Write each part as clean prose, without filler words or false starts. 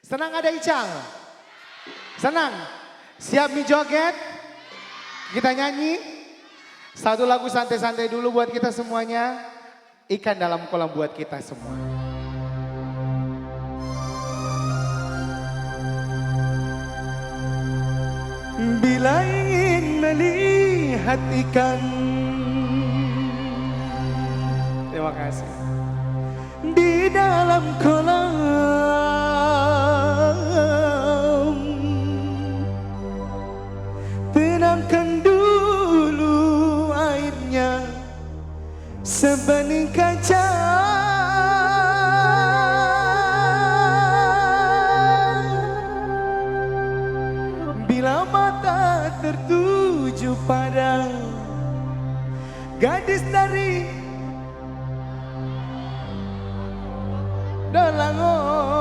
Senang ada Ical? Senang? Siap mi joget? Kita nyanyi? Satu lagu santai-santai dulu buat kita semuanya. Ikan dalam kolam buat kita semua. Bila ingin melihat ikan, terima kasih, di dalam kolam, tenangkan dulu airnya sebening kaca. Bila mata tertuju pada gadis dari Dalangon,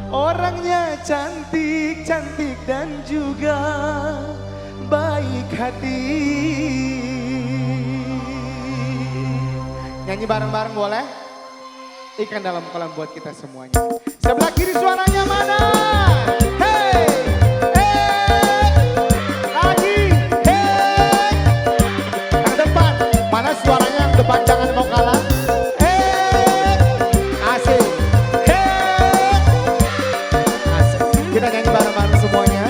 orangnya cantik-cantik dan juga baik hati. Nyanyi bareng-bareng boleh? Ikan dalam kolam buat kita semuanya. Sebelah kiri suaranya mana? Hey, hey, lagi, hey. Yang depan, mana suaranya yang depan jangan mau kalah. Hey, asik, hey, asik. Kita nyanyi bareng-bareng semuanya.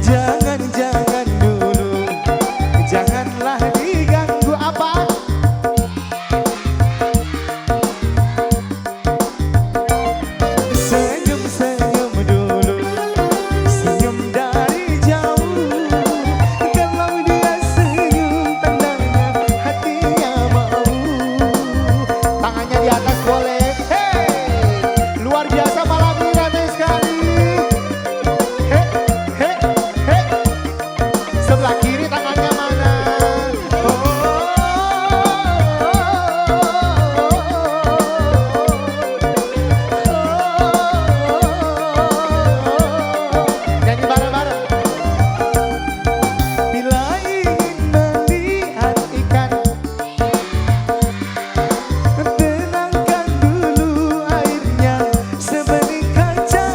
Jangan dulu, janganlah diganggu apa? Senyum dulu, senyum dari jauh. Kalau dia senyum tandanya hatinya mau. Tangannya di atas boleh, hey, luar biasa malam ini ramai sekali. Hey, hey, hey. Sebelah kiri tangannya mana? Nyanyi bareng-bareng. Bila ingin melihat ikan, tenangkan dulu airnya sebening kaca.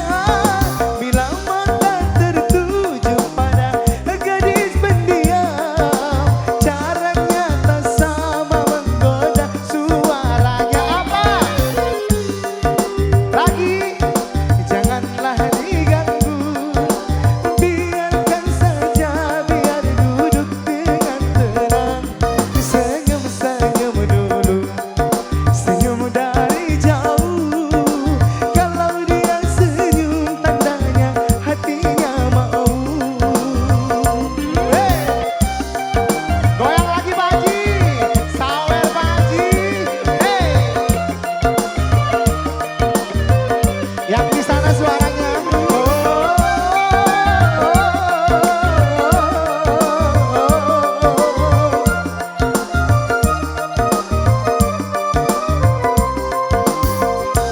Bila mata tertuju pada gadis pendiam, caranya tak sama menggoda, suaranya apa? Lagi, janganlah diganggu, biarkan saja, biar duduk dengan tenang. Senyum dulu, senyum dari jauh. Kalau dia senyum tandanya hatinya mau. Hey, goyang lagi Pak Haji, sawer Pak Haji. Hey, yang di sana suaranya.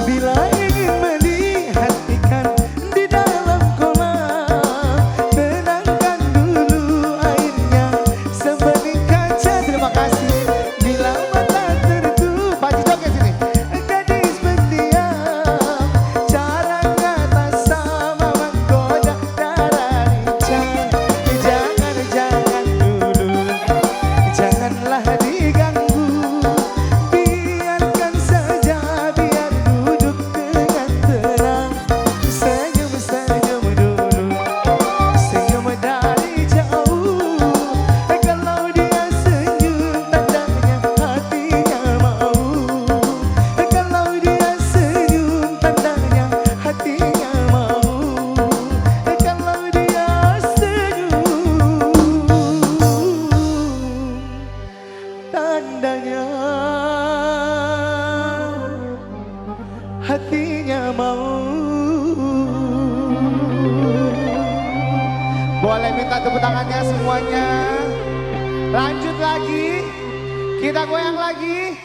Bila ingin melihat ikan di dalam kolam, tenangkan dulu airnya sebening kaca. Terima kasih. Bila mata tertuju, Pak Haji joget sini. Gadis pendiam, caranya tak sama menggoda darah lincah. Jangan dulu, janganlah diganggu, biarkan saja, biar duduk dengan tenang. Senyum dulu, senyum dari jauh. Kalau dia senyum tandanya hatinya mau. Kalau dia senyum tandanya hatinya mau. Kalau dia senyum tandanya hatinya mau. Boleh minta tepuk tangannya semuanya. Lanjut lagi, kita goyang lagi.